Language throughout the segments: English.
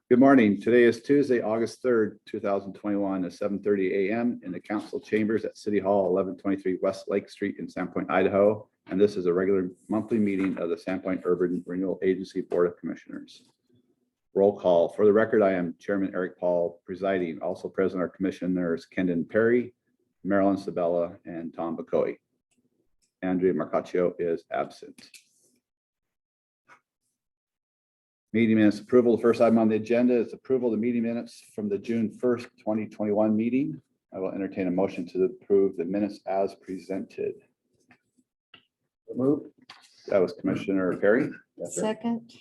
Good morning. Today is Tuesday, August 3rd, 2021 at 7:30 a.m. in the council chambers at City Hall, 1123 West Lake Street in Sandpoint, Idaho. And this is a regular monthly meeting of the Sandpoint Urban Renewal Agency Board of Commissioners. Roll call. For the record, I am Chairman Eric Paul presiding. Also present are Commissioners Kendon Perry, Marilyn Sabella, and Tom Bacoy. Andrea Marcaccio is absent. Meeting minutes approval. The first item on the agenda is approval of the meeting minutes from the June 1st, 2021 meeting. I will entertain a motion to approve the minutes as presented. Move. That was Commissioner Perry. Yes, sir. Second.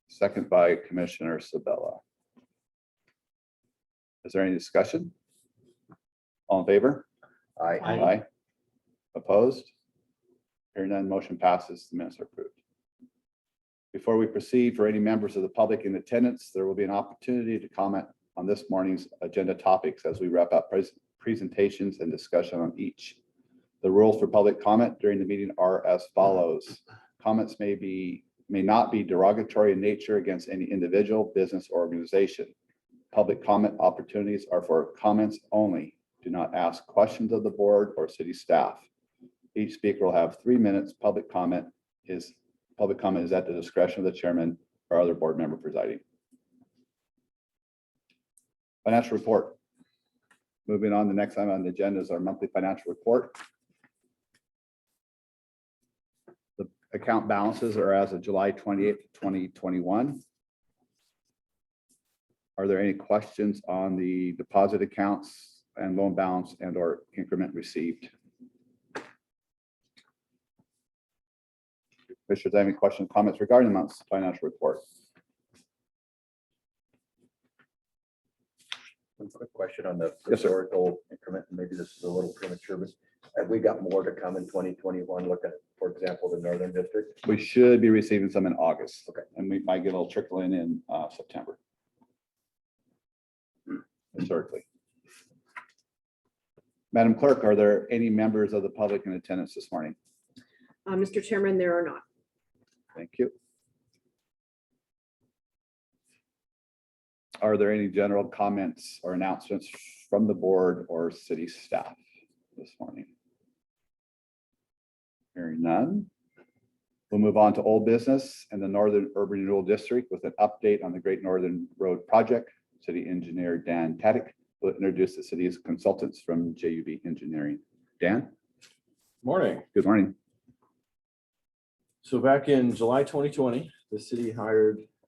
Second by Commissioner Sabella. Is there any discussion? All in favor? Aye. Aye. Opposed? Hearing none, motion passes. The minutes are approved. Before we proceed, for any members of the public in attendance, there will be an opportunity to comment on this morning's agenda topics as we wrap up presentations and discussion on each. The rules for public comment during the meeting are as follows. Comments may not be derogatory in nature against any individual, business, or organization. Public comment opportunities are for comments only. Do not ask questions of the board or city staff. Each speaker will have 3 minutes. Public comment is at the discretion of the chairman or other board member presiding. Financial report. Moving on, the next item on the agenda is our monthly financial report. The account balances are as of July 28th, 2021. Are there any questions on the deposit accounts and loan balance and or increment received? Commissioners, have any questions, comments regarding the month's financial report? One quick question on the Yes, sir. historical increment, and maybe this is a little premature, but have we got more to come in 2021? Look at, for example, the Northern District. We should be receiving some in August. Okay. And we might get a little trickle in September. Historically. Madam Clerk, are there any members of the public in attendance this morning? Mr. Chairman, there are not. Thank you. Are there any general comments or announcements from the board or city staff this morning? Hearing none. We'll move on to old business and the Northern Urban Renewal District with an update on the Great Northern Road project. City engineer Dan Taddick will introduce the city's consultants from JUB Engineering. Dan? Morning. Good morning. So back in July 2020, the city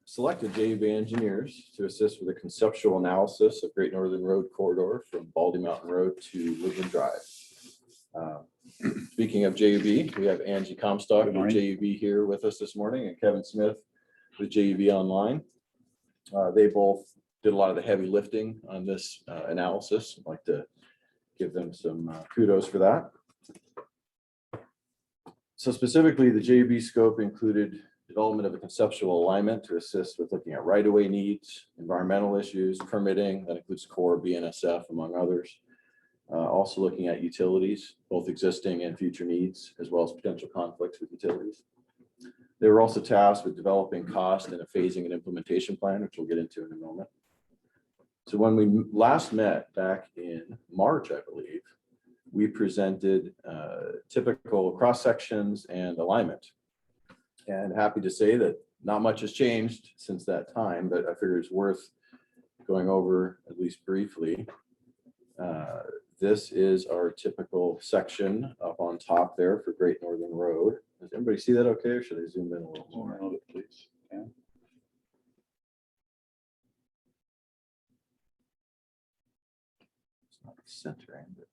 selected JUB engineers to assist with a conceptual analysis of Great Northern Road corridor from Baldy Mountain Road to Woodland Drive. Speaking of JUB, we have Angie Comstock Good with morning. JUB here with us this morning, and Kevin Smith with JUB Online. They both did a lot of the heavy lifting on this analysis. I'd like to give them some kudos for that. So specifically, the JUB scope included development of a conceptual alignment to assist with looking at right-of-way needs, environmental issues, permitting, that includes core, BNSF, among others. Also looking at utilities, both existing and future needs, as well as potential conflicts with utilities. They were also tasked with developing cost and a phasing and implementation plan, which we'll get into in a moment. So when we last met back in March, I believe, we presented typical cross sections and alignment. And happy to say that not much has changed since that time, but I figure it's worth going over at least briefly. This is our typical section up on top there for Great Northern Road. Does everybody see that okay, or should I zoom in a little more? Zoom in a little bit, please. Yeah. It's not centering, but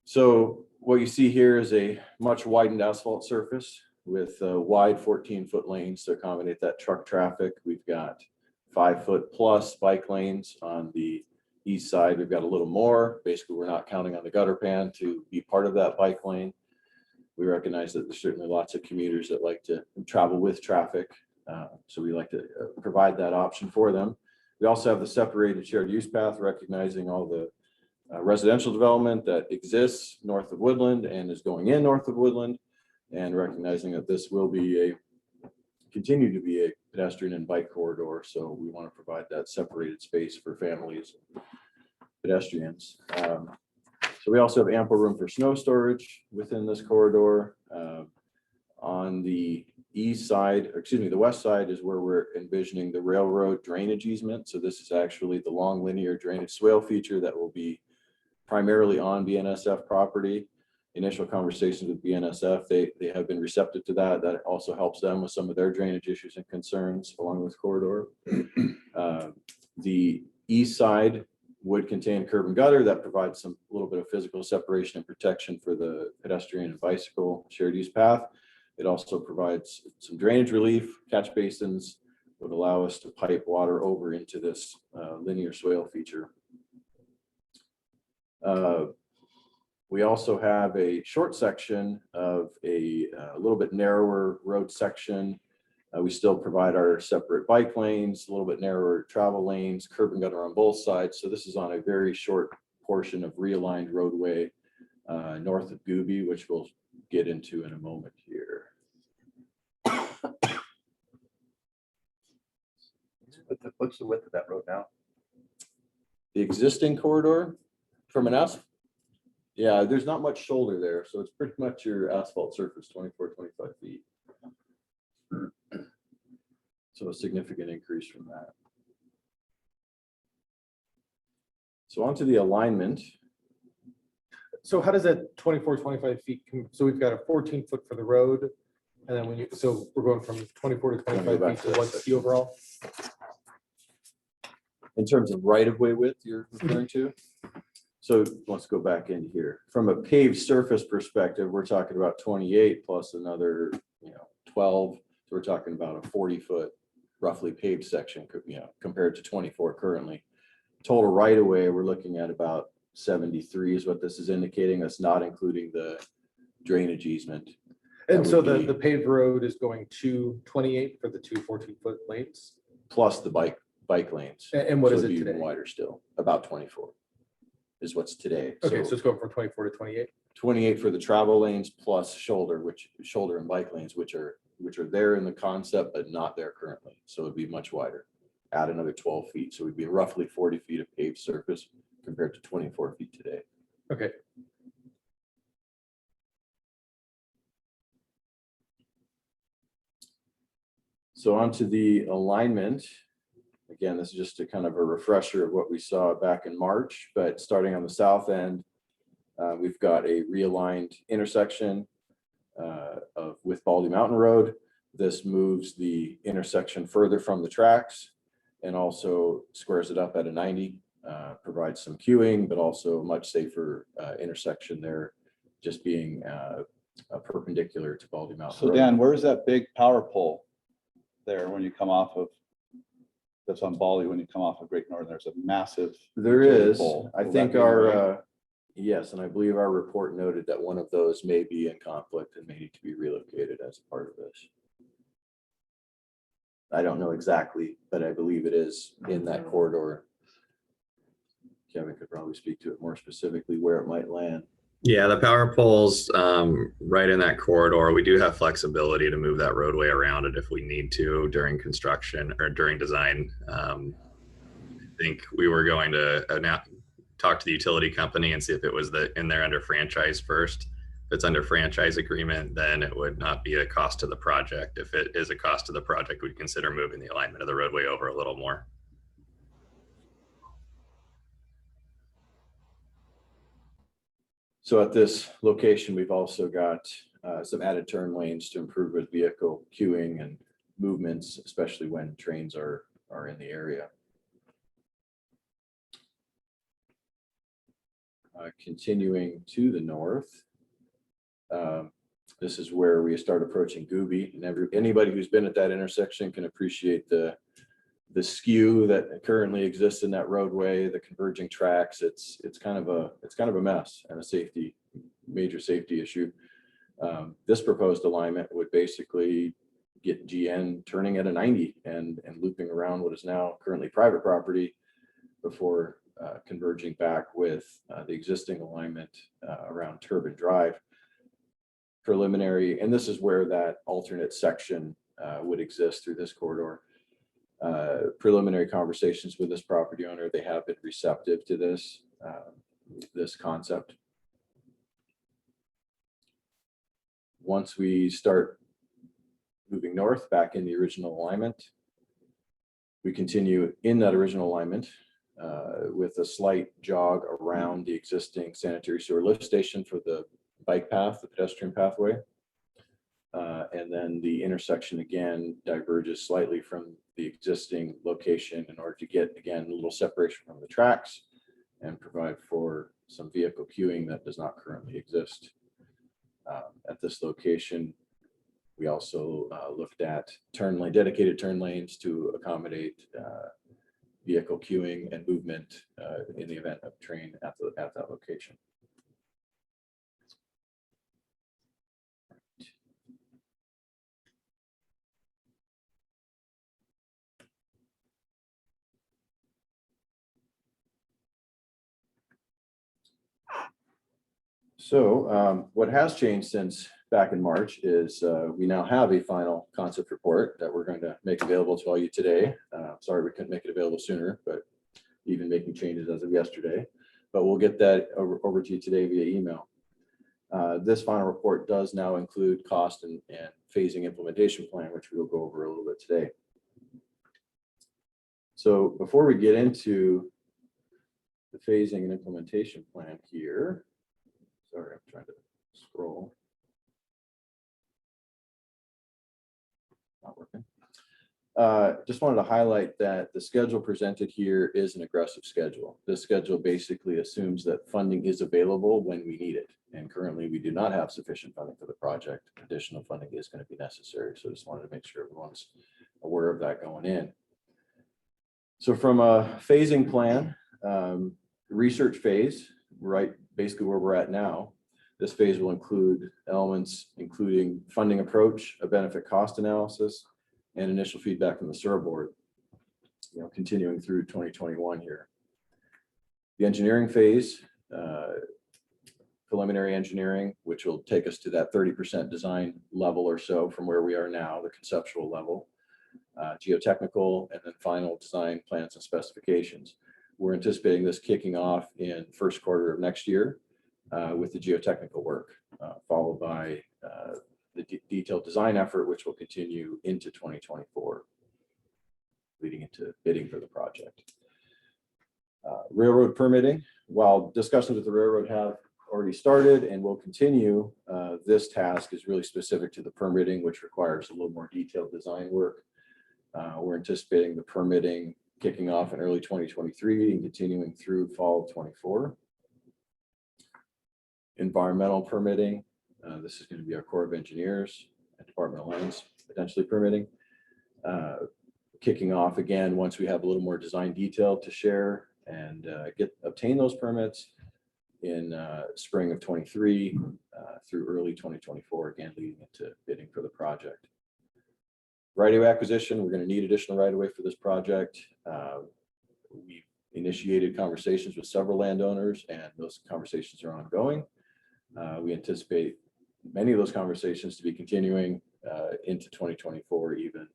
so what you see here is a much widened asphalt surface with wide 14-foot lanes to accommodate that truck traffic. We've got 5-foot plus bike lanes on the east side. We've got a little more. Basically, we're not counting on the gutter pan to be part of that bike lane. We recognize that there's certainly lots of commuters that like to travel with traffic. So we like to provide that option for them. We also have the separated shared use path, recognizing all the residential development that exists north of Woodland and is going in north of Woodland, and recognizing that this will be continue to be a pedestrian and bike corridor. So we want to provide that separated space for families, pedestrians. So we also have ample room for snow storage within this corridor. On the east side, or excuse me, the west side is where we're envisioning the railroad drainage easement. So this is actually the long linear drainage swale feature that will be primarily on BNSF property. Initial conversations with BNSF, they have been receptive to that. That also helps them with some of their drainage issues and concerns along this corridor. The east side would contain curb and gutter that provides a little bit of physical separation and protection for the pedestrian and bicycle shared use path. It also provides some drainage relief. Catch basins would allow us to pipe water over into this linear swale feature. We also have a short section of a little bit narrower road section. We still provide our separate bike lanes, a little bit narrower travel lanes, curb and gutter on both sides. So this is on a very short portion of realigned roadway north of Gooby, which we'll get into in a moment here. What's the width of that road now? The existing corridor from an asphalt, yeah, there's not much shoulder there. So it's pretty much your asphalt surface, 24, 25 feet. So a significant increase from that. So onto the alignment. So how does that 24, 25 feet, so we've got a 14-foot for the road, and then so we're going from 24 to 25 feet to what's the overall? In terms of right-of-way width you're referring to? So let's go back into here. From a paved surface perspective, we're talking about 28 plus another, 12. So we're talking about a 40-foot roughly paved section, compared to 24 currently. Total right-of-way, we're looking at about 73 is what this is indicating. That's not including the drainage easement. And so would be- the paved road is going to 28 for the two 14-foot lanes? Plus the bike lanes. And what So is it'd it be even today? wider still, about 24 is what's today. Okay, so it's going from 24 to 28? 28 for the travel lanes plus shoulder and bike lanes, which are there in the concept, but not there currently. So it'd be much wider, add another 12 feet. So we'd be roughly 40 feet of paved surface compared to 24 feet today. Okay. So onto the alignment. Again, this is just a kind of a refresher of what we saw back in March, but starting on the south end, we've got a realigned intersection with Baldy Mountain Road. This moves the intersection further from the tracks and also squares it up at a 90, provides some queuing, but also a much safer intersection there, just being perpendicular to Baldy Mountain So Road. Dan, where's that big power pole there when you come off of, that's on Bali when you come off of Great Northern? There's a massive. There utility is, pole. I Will think that be right? our, yes, and I believe our report noted that one of those may be in conflict and may need to be relocated as a part of this. I don't know exactly, but I believe it is in that corridor. Kevin could probably speak to it more specifically where it might land. Yeah, the power poles right in that corridor. We do have flexibility to move that roadway around it if we need to during construction or during design. I think we were going to talk to the utility company and see if it was in there under franchise first. If it's under franchise agreement, then it would not be a cost to the project. If it is a cost to the project, we'd consider moving the alignment of the roadway over a little more. So at this location, we've also got some added turn lanes to improve with vehicle queuing and movements, especially when trains are in the area. Continuing to the north, this is where we start approaching Gooby, and anybody who's been at that intersection can appreciate the skew that currently exists in that roadway, the converging tracks. It's kind of a mess and a major safety issue. This proposed alignment would basically get GN turning at a 90 and looping around what is now currently private property before converging back with the existing alignment around Turbine Drive. Preliminary, and this is where that alternate section would exist through this corridor. Preliminary conversations with this property owner, they have been receptive to this, this concept. Once we start moving north back in the original alignment, we continue in that original alignment with a slight jog around the existing sanitary sewer lift station for the bike path, the pedestrian pathway. And then the intersection again diverges slightly from the existing location in order to get, again, a little separation from the tracks and provide for some vehicle queuing that does not currently exist. At this location, we also looked at dedicated turn lanes to accommodate vehicle queuing and movement in the event of train at that location. So what has changed since back in March is we now have a final concept report that we're going to make available to all you today. Sorry we couldn't make it available sooner, but even making changes as of yesterday. But we'll get that over to you today via email. This final report does now include cost and phasing implementation plan, which we will go over a little bit today. So before we get into the phasing and implementation plan here, sorry, I'm trying to scroll. Not working. Just wanted to highlight that the schedule presented here is an aggressive schedule. This schedule basically assumes that funding is available when we need it. And currently we do not have sufficient funding for the project. Additional funding is going to be necessary. So just wanted to make sure everyone's aware of that going in. So from a phasing plan, research phase, right, basically where we're at now, this phase will include elements including funding approach, a benefit cost analysis, and initial feedback from the SURA board, continuing through 2021 here. The engineering phase, preliminary engineering, which will take us to that 30% design level or so from where we are now, the conceptual level, geotechnical, and then final design plans and specifications. We're anticipating this kicking off in first quarter of next year with the geotechnical work, followed by the detailed design effort, which will continue into 2024, leading into bidding for the project. Railroad permitting, while discussions with the railroad have already started and will continue, this task is really specific to the permitting, which requires a little more detailed design work. We're anticipating the permitting kicking off in early 2023 and continuing through fall of 24. Environmental permitting, this is going to be our Corps of Engineers and Department of Lands potentially permitting. Kicking off again once we have a little more design detail to share and obtain those permits in spring of 23 through early 2024, again leading into bidding for the project. Right-of-way acquisition, we're going to need additional right-of-way for this project. We've initiated conversations with several landowners and those conversations are ongoing. We anticipate many of those conversations to be continuing into 2024 even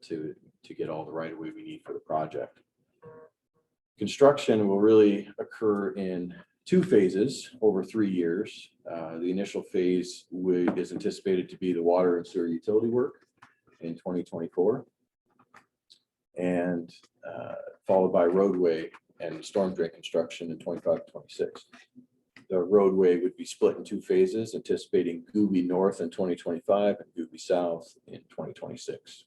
to get all the right-of-way we need for the project. Construction will really occur in 2 phases over 3 years. The initial phase is anticipated to be the water and sewer utility work in 2024, and followed by roadway and storm drain construction in 25-26. The roadway would be split in 2 phases, anticipating Gooby North in 2025 and Gooby South in 2026.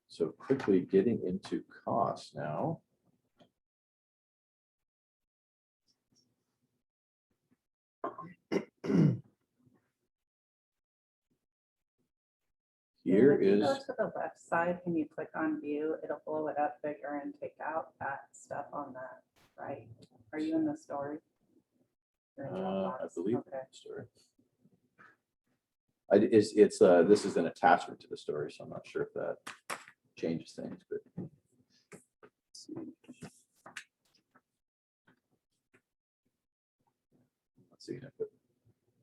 So quickly getting into costs now. Here If you is, go to the left side, can you click on view? It'll blow it up bigger and take out that stuff on that, right? Are you in the story? You're in I Dropbox? believe, Okay. story. This is an attachment to the story, so I'm not sure if that changes things, but. Let's see. Let's see.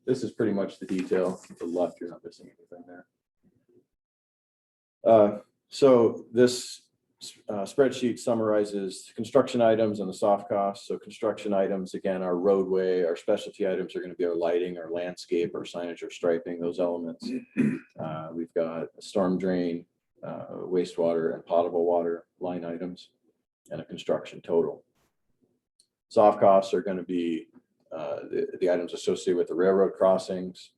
This is pretty much the detail. To the left, you're not missing anything there. So this spreadsheet summarizes construction items and the soft costs. So construction items, again, our roadway, our specialty items are going to be our lighting, our landscape, our signage, or striping, those elements. We've got a storm drain, wastewater and potable water line items, and a construction total. Soft costs are going to be the items associated with the railroad crossings,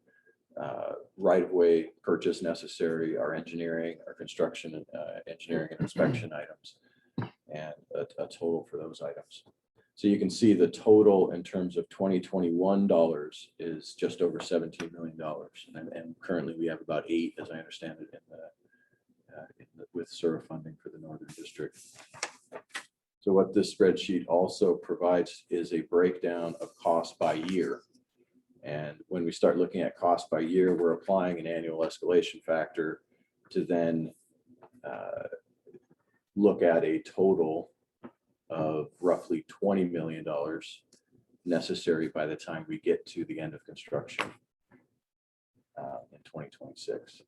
right-of-way purchase necessary, our engineering, our construction, engineering and inspection items, and a total for those items. So you can see the total in terms of 2021 dollars is just over $17 million. And currently we have about 8, as I understand it, with SURA funding for the Northern District. So what this spreadsheet also provides is a breakdown of cost by year. And when we start looking at cost by year, we're applying an annual escalation factor to then look at a total of roughly $20 million necessary by the time we get to the end of construction in 2026.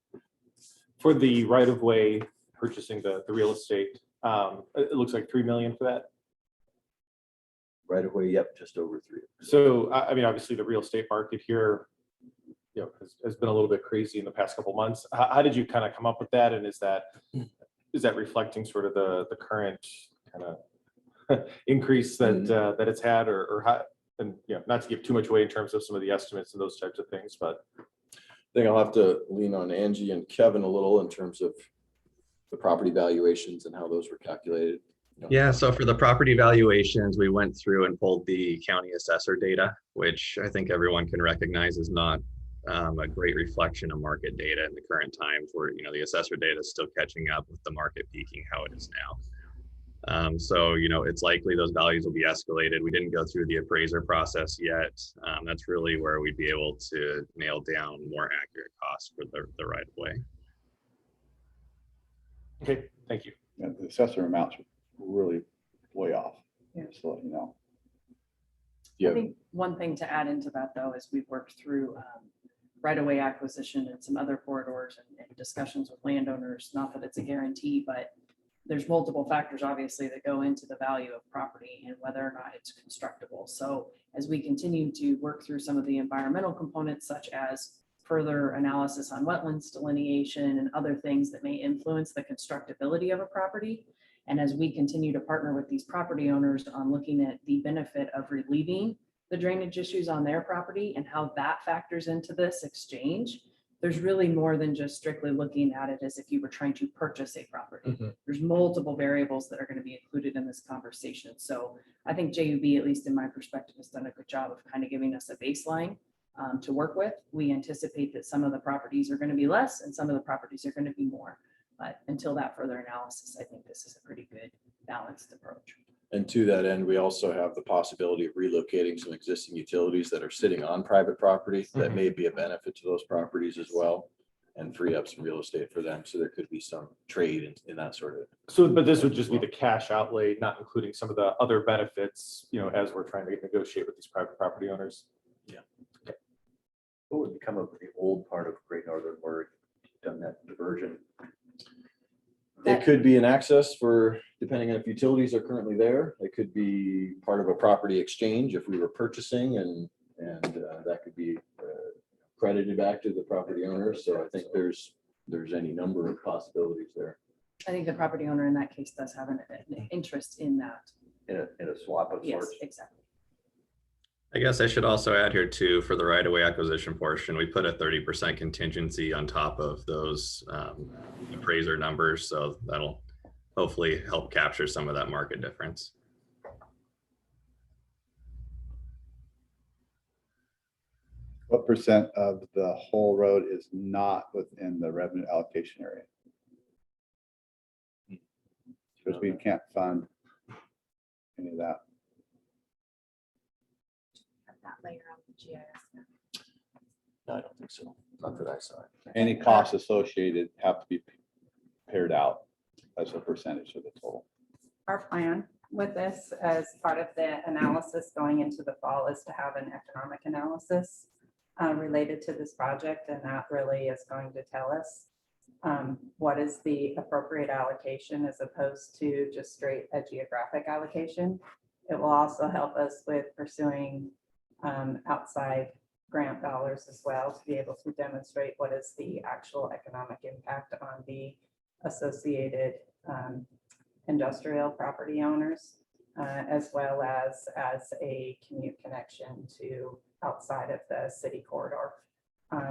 For the right-of-way purchasing the real estate, it looks like 3 million for that. Right away, yep, just over 3. So, I mean, obviously the real estate market here, you know, has been a little bit crazy in the past couple of months. How did you kind of come up with that? And is that reflecting sort of the current kind of increase that that it's had, or how? And you know, not to give too much away in terms of some of the estimates and those types of things, but I think I'll have to lean on Angie and Kevin a little in terms of the property valuations and how those were calculated. Yeah, so for the property valuations, we went through and pulled the county assessor data, which I think everyone can recognize is not a great reflection of market data in the current times, where, you know, the assessor data is still catching up with the market peaking how it is now. So, you know, it's likely those values will be escalated. We didn't go through the appraiser process yet. That's really where we'd be able to nail down more accurate costs for the right of way. okay, thank you. Yeah, the assessor amounts are really way off. Yeah. Just to let you know. I think one thing to add into that, though, is we've worked through right-of-way acquisition and some other corridors and discussions with landowners. Not that it's a guarantee, but there's multiple factors, obviously, that go into the value of property and whether or not it's constructible. So as we continue to work through some of the environmental components, such as further analysis on wetlands delineation and other things that may influence the constructability of a property, and as we continue to partner with these property owners on looking at the benefit of relieving the drainage issues on their property and how that factors into this exchange, there's really more than just strictly looking at it as if you were trying to purchase a property. There's multiple variables that are going to be included in this conversation. So I think JUB, at least in my perspective, has done a good job of kind of giving us a baseline to work with. We anticipate that some of the properties are going to be less and some of the properties are going to be more. But until that further analysis, I think this is a pretty good balanced approach. And to that end, we also have the possibility of relocating some existing utilities that are sitting on private property that may be a benefit to those properties as well, and free up some real estate for them. So there could be some trade in that sort of. So, but this would just be the cash outlay, not including some of the other benefits, you know, as we're trying to negotiate with these private property owners. Yeah. Okay. What would become of the old part of Great Northern where you've done that diversion? It could be an access for, depending on if utilities are currently there, it could be part of a property exchange if we were purchasing, and that could be credited back to the property owner. So I think there's any number of possibilities there. I think the property owner in that case does have an interest in that. In a swap of Yes, sorts? exactly. I guess I should also add here too, for the right-of-way acquisition portion, we put a 30% contingency on top of those appraiser numbers. So that'll hopefully help capture some of that market difference. What percent of the whole road is not within the revenue allocation area? Because we can't fund any of that. That layer on the GIS map. No, I don't think so. Not that I saw it. Any costs associated have to be paired out. as a percentage of the total. Our plan with this, as part of the analysis going into the fall, is to have an economic analysis related to this project, and that really is going to tell us what is the appropriate allocation as opposed to just straight a geographic allocation. It will also help us with pursuing outside grant dollars as well, to be able to demonstrate what is the actual economic impact on the associated industrial property owners, as well as a commute connection to outside of the city corridor.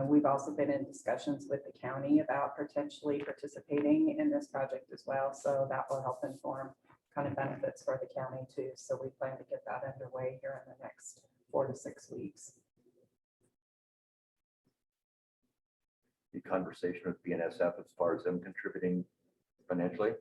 We've also been in discussions with the county about potentially participating in this project as well. So that will help inform kind of benefits for the county too. So we plan to get that underway here in the next 4 to 6 weeks. The conversation with BNSF as far as them contributing financially.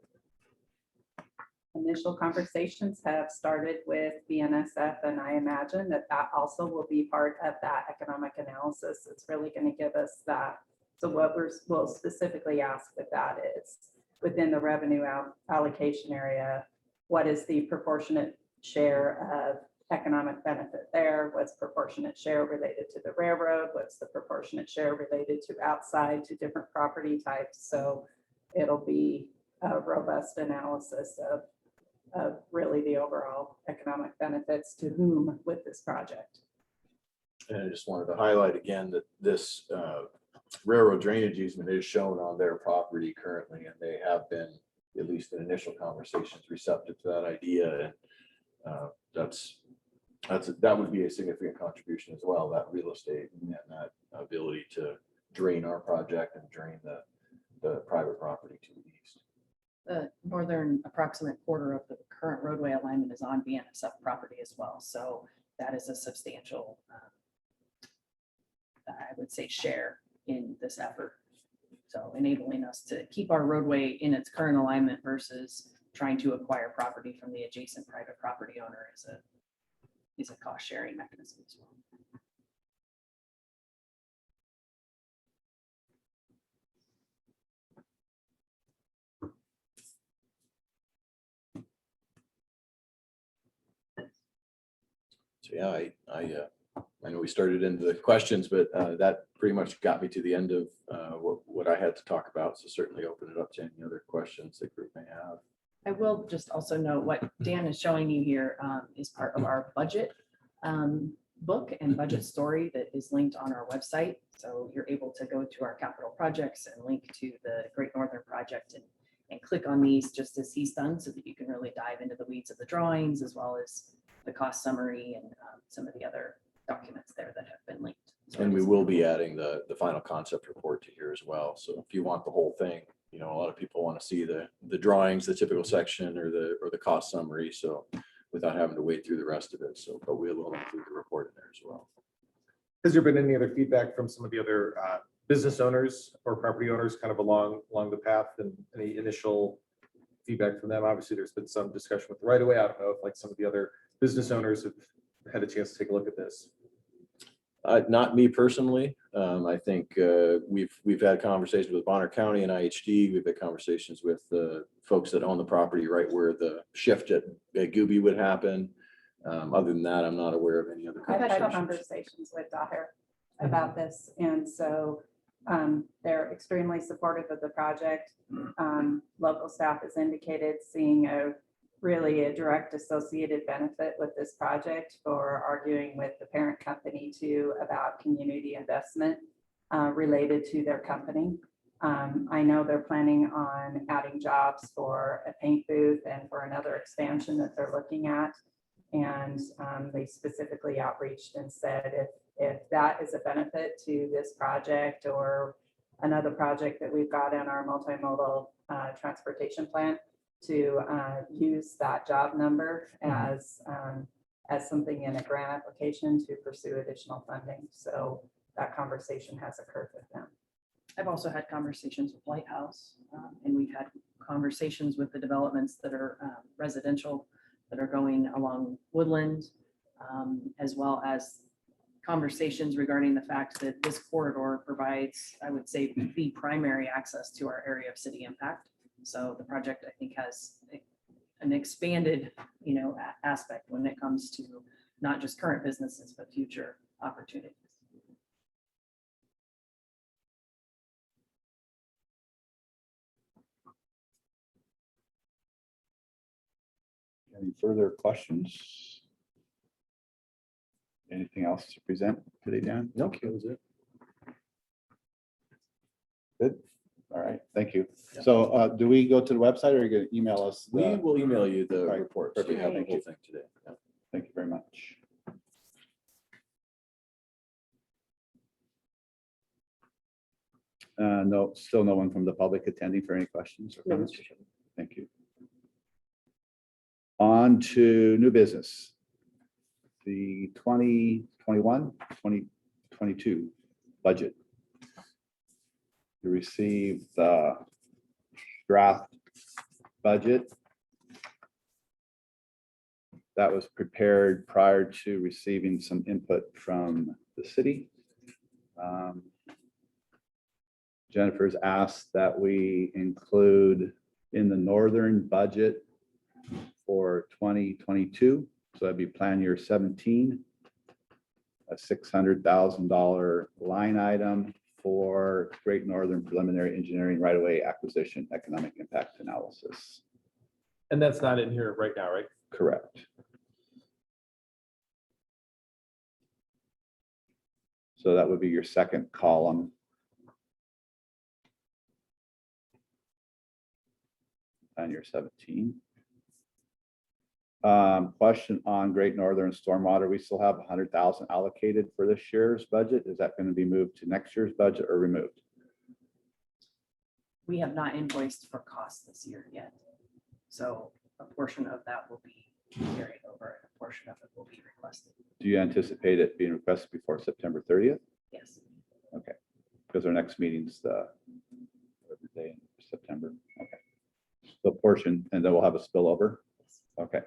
Initial conversations have started with BNSF, and I imagine that also will be part of that economic analysis. It's really going to give us that. So what we'll specifically ask with that is, within the revenue allocation area, what is the proportionate share of economic benefit there? What's proportionate share related to the railroad? What's the proportionate share related to outside, to different property types? So it'll be a robust analysis of really the overall economic benefits to whom with this project. And I just wanted to highlight again that this railroad drainage easement is shown on their property currently, and they have been, at least in initial conversations, receptive to that idea. And that would be a significant contribution as well, that real estate and that ability to drain our project and drain the private property to the east. The northern approximate quarter of the current roadway alignment is on BNSF property as well. So that is a substantial, I would say, share in this effort. So enabling us to keep our roadway in its current alignment versus trying to acquire property from the adjacent private property owner is a cost sharing mechanism as well. So yeah, I know we started into the questions, but that pretty much got me to the end of what I had to talk about. So certainly open it up to any other questions the group may have. I will just also note what Dan is showing you here is part of our budget book and budget story that is linked on our website. So you're able to go to our capital projects and link to the Great Northern Project and click on these just as he's done, so that you can really dive into the weeds of the drawings as well as the cost summary and some of the other documents there that have been linked. So And we will be adding the final concept report to here as well. So if you want the whole thing, you know, a lot of people want to see the drawings, the typical section or the cost summary. So without having to wait through the rest of it. So, but we will include the report in there as well. Has there been any other feedback from some of the other business owners or property owners kind of along the path, and any initial feedback from them? Obviously, there's been some discussion with the right of way. I don't know if like some of the other business owners have had a chance to take a look at this. Not me personally. I think we've had conversations with Bonner County and IHD. We've had conversations with the folks that own the property right where the shift at Gooby would happen. Other than that, I'm not aware of any other I've had conversations. conversations with Daher about this, and so they're extremely supportive of the project. Local staff has indicated seeing really a direct associated benefit with this project, for arguing with the parent company too about community investment related to their company. I know they're planning on adding jobs for a paint booth and for another expansion that they're looking at. And they specifically outreached and said, if that is a benefit to this project or another project that we've got in our multimodal transportation plan, to use that job number as something in a grant application to pursue additional funding. So that conversation has occurred with them. I've also had conversations with Lighthouse, and we've had conversations with the developments that are residential that are going along Woodland, as well as conversations regarding the fact that this corridor provides, I would say, the primary access to our area of city impact. So the project, I think, has an expanded, aspect when it comes to not just current businesses, but future opportunities. Any further questions? Anything else to present today, Dan? Nope, that was it. Good. All right, thank you. So do we go to the website or are you going to email us? We will email you the Right, report. So you perfect. have the Thank whole you. thing today. Yeah. Thank you very much. No, still no one from the public attending for any questions or No, comments? Mr. Chairman. Thank you. On to new business. The 2021, 2022 budget. You received the draft budget that was prepared prior to receiving some input from the city. Jennifer's asked that we include in the northern budget for 2022, so that'd be plan year 17, a $600,000 line item for Great Northern Preliminary Engineering Right-of-Way Acquisition Economic Impact Analysis. And that's not in here right now, right? Correct. So that would be your second column. On your 17. Question on Great Northern Stormwater. We still have 100,000 allocated for this year's budget. Is that going to be moved to next year's budget or removed? We have not invoiced for costs this year yet. So a portion of that will be carried over and a portion of it will be requested. Do you anticipate it being requested before September 30th? Yes. Okay, because our next meeting's the day in September. Okay. So portion, and then we'll have a spillover. Okay.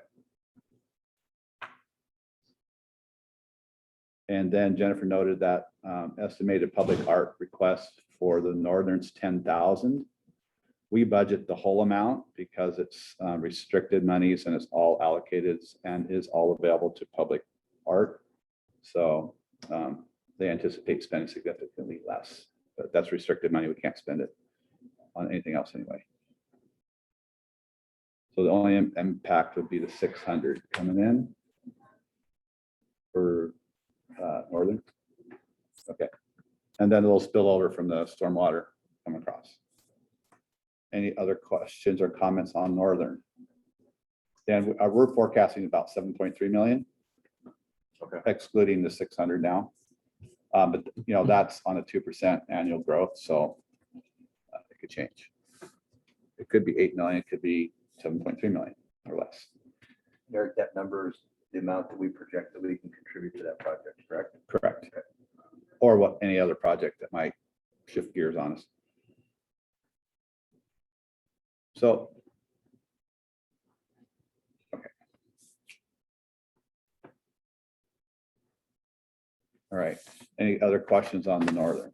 And then Jennifer noted that estimated public art request for the Northern's 10,000. We budget the whole amount because it's restricted monies and it's all allocated and is all available to public art. So they anticipate spending significantly less, but that's restricted money. We can't spend it on anything else anyway. So the only impact would be the 600 coming in for Northern. Okay. And then a little spillover from the stormwater come across. Any other questions or comments on Northern? Dan, we're forecasting about 7.3 million. Okay. Excluding the 600 now. But that's on a 2% annual growth. So it could change. It could be 8 million. It could be 7.3 million or less. Eric, that number is the amount that we project that we can contribute to that project, correct? Correct. Or what any other project that might shift gears on us. So. Okay. All right. Any other questions on the Northern?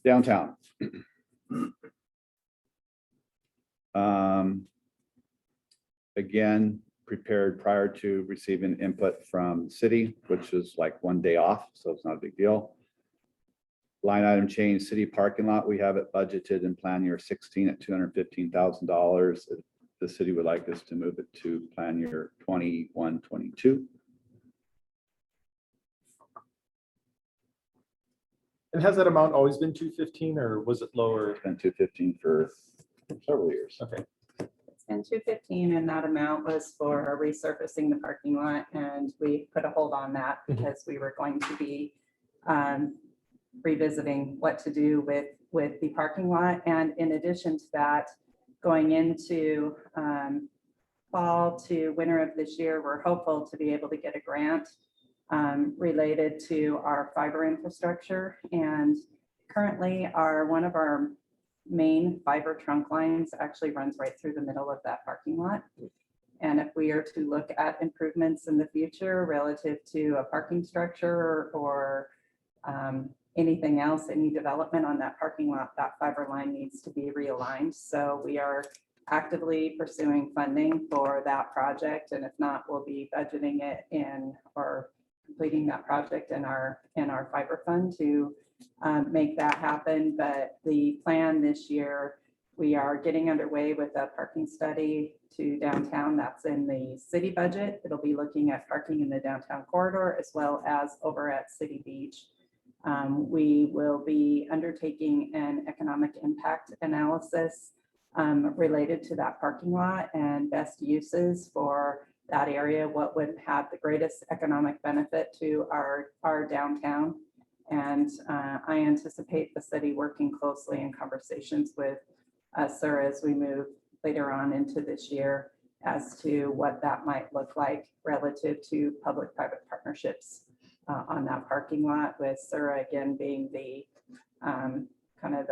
Downtown. Again, prepared prior to receiving input from the city, which is like one day off, so it's not a big deal. Line item change, city parking lot, we have it budgeted in plan year 16 at $215,000. The city would like us to move it to plan year 21, 22. And has that amount always been 215 or was it lower? It's been 215 for several years. Okay. And 215, and that amount was for resurfacing the parking lot, and we put a hold on that because we were going to be revisiting what to do with the parking lot. And in addition to that, going into fall to winter of this year, we're hopeful to be able to get a grant related to our fiber infrastructure. And currently one of our main fiber trunk lines actually runs right through the middle of that parking lot. And if we are to look at improvements in the future relative to a parking structure or anything else, any development on that parking lot, that fiber line needs to be realigned. So we are actively pursuing funding for that project. And if not, we'll be budgeting it in or completing that project in our fiber fund to make that happen. But the plan this year, we are getting underway with a parking study to downtown. That's in the city budget. It'll be looking at parking in the downtown corridor as well as over at City Beach. We will be undertaking an economic impact analysis related to that parking lot and best uses for that area, what would have the greatest economic benefit to our downtown. And I anticipate the city working closely in conversations with SUR as we move later on into this year as to what that might look like relative to public-private partnerships on that parking lot, with SUR again being the kind of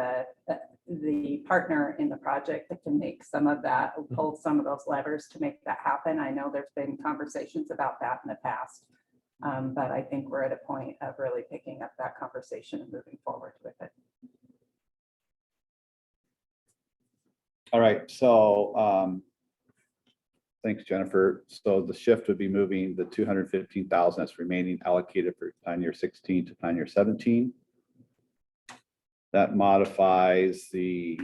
the partner in the project that can make some of that, pull some of those levers to make that happen. I know there's been conversations about that in the past, but I think we're at a point of really picking up that conversation and moving forward with it. All right, so thanks, Jennifer. So the shift would be moving the 215,000 that's remaining allocated for plan year 16 to plan year 17. That modifies the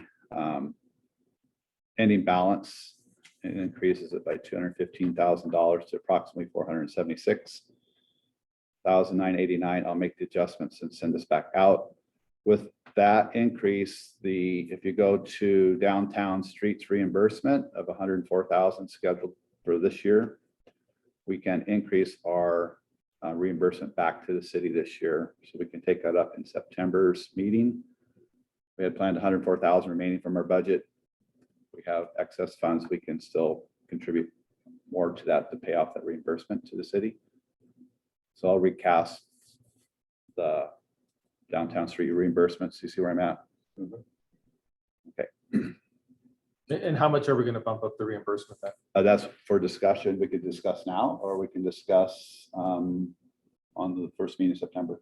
ending balance and increases it by $215,000 to approximately $476,989. I'll make the adjustments and send this back out. With that increase, if you go to downtown streets reimbursement of 104,000 scheduled for this year, we can increase our reimbursement back to the city this year. So we can take that up in September's meeting. We had planned 104,000 remaining from our budget. We have excess funds. We can still contribute more to that to pay off that reimbursement to the city. So I'll recast the downtown street reimbursements. You see where I'm at? Okay. And how much are we going to bump up the reimbursement then? That's for discussion. We could discuss now, or we can discuss on the first meeting in September.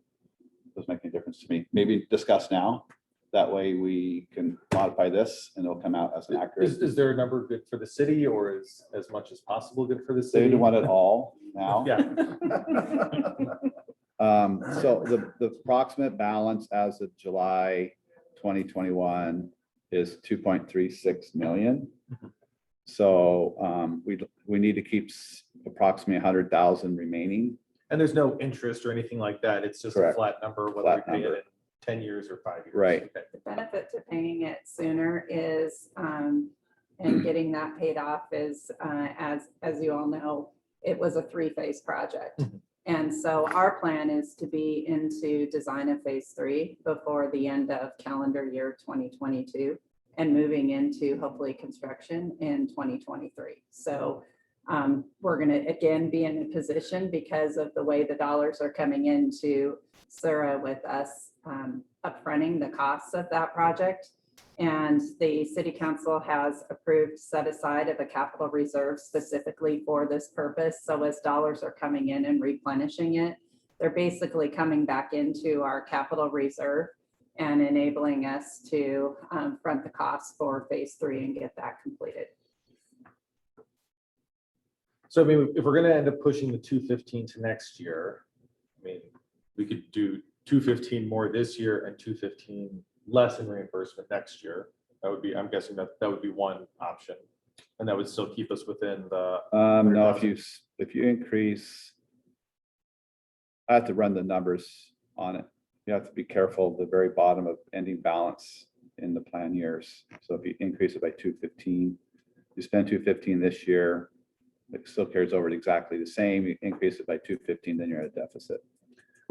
Doesn't make any difference to me. Maybe discuss now. That way we can modify this and it'll come out as an accurate. Is there a number good for the city, or is as much as possible good for the city? They want it all now. Yeah. So the approximate balance as of July 2021 is 2.36 million. So we need to keep approximately 100,000 remaining. And there's no interest or anything like that. It's just Correct. a flat number, whether Flat we pay number. it in 10 years or 5 years. Right. Okay. The benefit to paying it sooner is, and getting that paid off is, as you all know, it was a 3-phase project. And so our plan is to be into design of phase 3 before the end of calendar year 2022 and moving into hopefully construction in 2023. So we're going to again be in a position because of the way the dollars are coming into SURA with us upfronting the costs of that project. And the city council has approved set aside of a capital reserve specifically for this purpose. So as dollars are coming in and replenishing it, they're basically coming back into our capital reserve and enabling us to front the costs for phase 3 and get that completed. So I mean, if we're going to end up pushing the 215 to next year, I mean, we could do 215 more this year and 215 less in reimbursement next year. That would be, I'm guessing that would be one option. And that would still keep us within the. No, if you increase, I have to run the numbers on it. You have to be careful, the very bottom of ending balance in the plan years. So if you increase it by 215, you spend 215 this year, it still carries over to exactly the same. You increase it by 215, then you're at a deficit.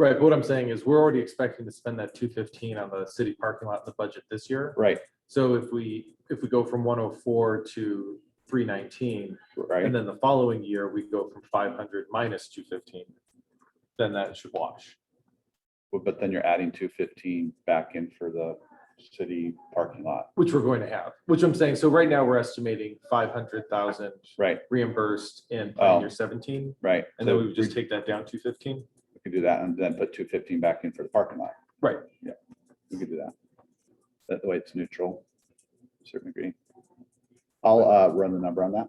Right. But what I'm saying is we're already expecting to spend that 215 on the city parking lot in the budget this year. Right, So if we go from 104 to 319, right. and then the following year we go from 500 minus 215, then that should wash. But then you're adding 215 back in for the city parking lot. Which we're going to have, which I'm saying, so right now we're estimating 500,000 Right, reimbursed in plan Oh. year 17. right. And then So we would just take that down 215. we can do that and then put 215 back in for the parking lot. Right. We could do that. That way it's neutral, to a certain degree. I'll run the number on that.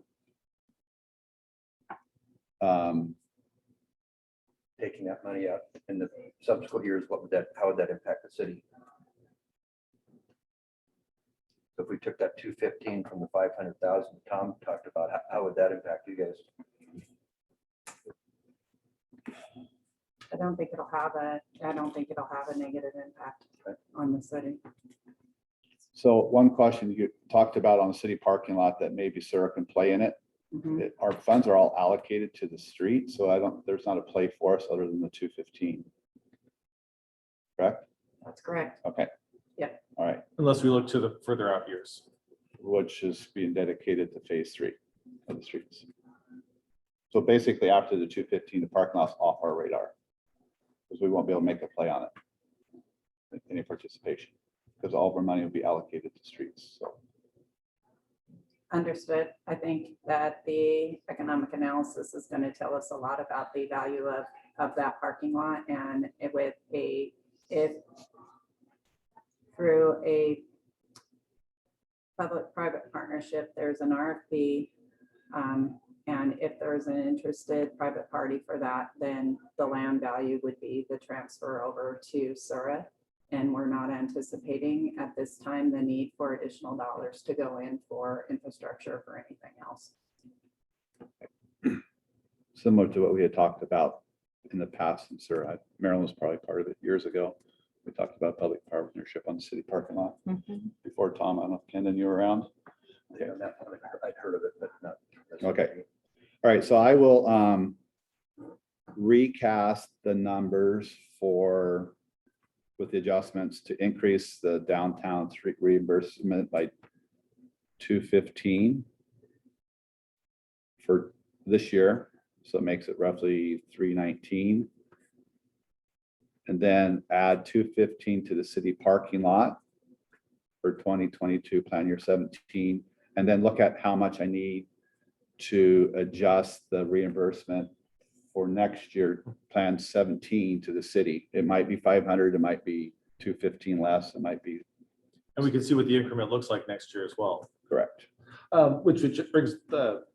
Taking that money out in the subsequent years, how would that impact the city? If we took that 215 from the 500,000 Tom talked about, how would that impact you guys? I don't think it'll have a negative impact on the city. So one question you talked about on the city parking lot that maybe Sarah can play in it. Mhm. Our funds are all allocated to the street, so there's not a play for us other than the 215. Correct? That's correct. Okay. Yep. All right, Unless we look to the further out years. which is being dedicated to phase 3 of the streets. So basically after the 215, the parking lot's off our radar. Because we won't be able to make a play on it. Any participation, because all of our money will be allocated to streets, so. Understood. I think that the economic analysis is going to tell us a lot about the value of that parking lot, and if through a public-private partnership, there's an RFP, and if there's an interested private party for that, then the land value would be the transfer over to Sura. And we're not anticipating at this time the need for additional dollars to go in for infrastructure or for anything else. Similar to what we had talked about in the past, and Sir, Maryland was probably part of it years ago. We talked about public partnership on the city parking lot before. Tom, I don't know if Ken and you were around. Yeah, that one, I'd heard of it, but not. Okay. All right, so I will recast the numbers with the adjustments to increase the downtown street reimbursement by 215 for this year. So it makes it roughly 319. And then add 215 to the city parking lot for 2022 plan year 17. And then look at how much I need to adjust the reimbursement for next year, plan 17 to the city. It might be 500, it might be 215 less, it might be And we can see what the increment looks like next year as well. correct. Which brings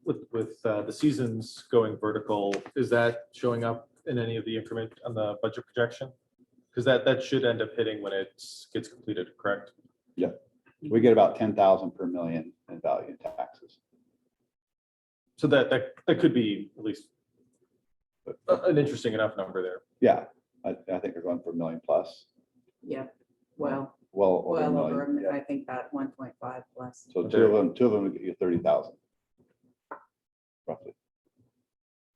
with the seasons going vertical, is that showing up in any of the increment on the budget projection? Because that should end up hitting when it gets completed, correct? Yeah, we get about 10,000 per million in value in taxes. So that could be at least an interesting enough number there. Yeah, I think we're going for $1 million plus. Yeah, well, Well, over a well over, million. I think that 1.5 plus. So two of them would get you 30,000. Roughly.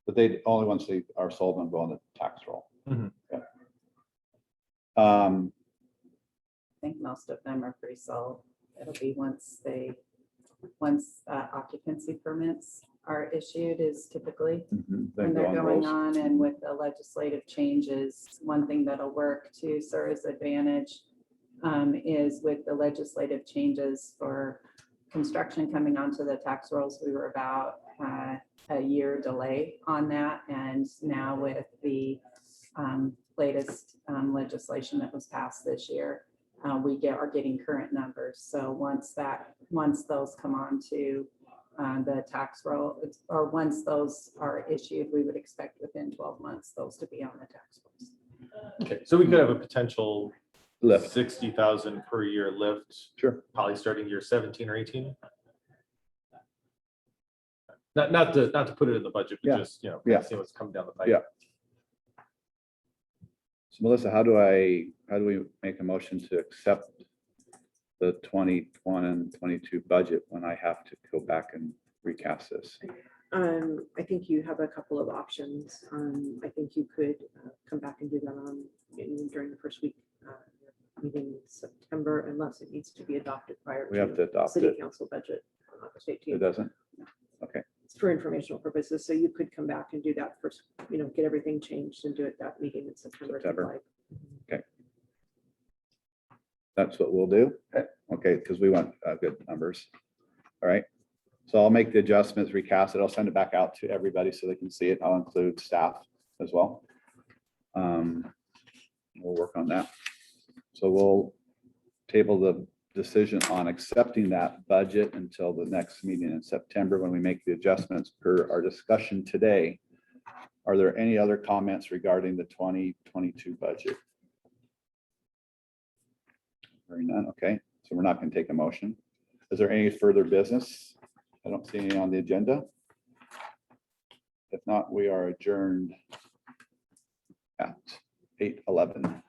But they, only once they are sold and go on the tax roll. Mhm. Yeah. I think most of them are pre-sold. It'll be once occupancy permits are issued is typically Then when go they're on going rolls. on, and with the legislative changes, one thing that'll work to Sura's advantage is with the legislative changes for construction coming onto the tax rolls. We were about a year delay on that, and now with the latest legislation that was passed this year, we are getting current numbers. So once those come on to the tax roll, or once those are issued, we would expect within 12 months those to be on the tax rolls. Okay, so we could have a potential Lift. 60,000 per year lift, Sure. probably starting year 17 or 18. Not to put it in the budget, but Yeah. just, Yeah. see what's coming down the pipe. Yeah. So Melissa, how do we make a motion to accept the 21 and 22 budget when I have to go back and recast this? I think you have a couple of options. I think you could come back and do that during the first week meeting in September, unless it needs to be adopted prior We have to adopt city it. council budget on August It 18th. doesn't? Okay. It's for informational purposes, so you could come back and do that first, get everything changed and do it that meeting in September. if you'd September. like. That's what we'll do. Okay, because we want good numbers. All right. So I'll make the adjustments, recast it. I'll send it back out to everybody so they can see it. I'll include staff as well. We'll work on that. So we'll table the decision on accepting that budget until the next meeting in September when we make the adjustments per our discussion today. Are there any other comments regarding the 2022 budget? Hearing none, okay, so we're not going to take a motion. Is there any further business? I don't see any on the agenda. If not, we are adjourned at 8:11.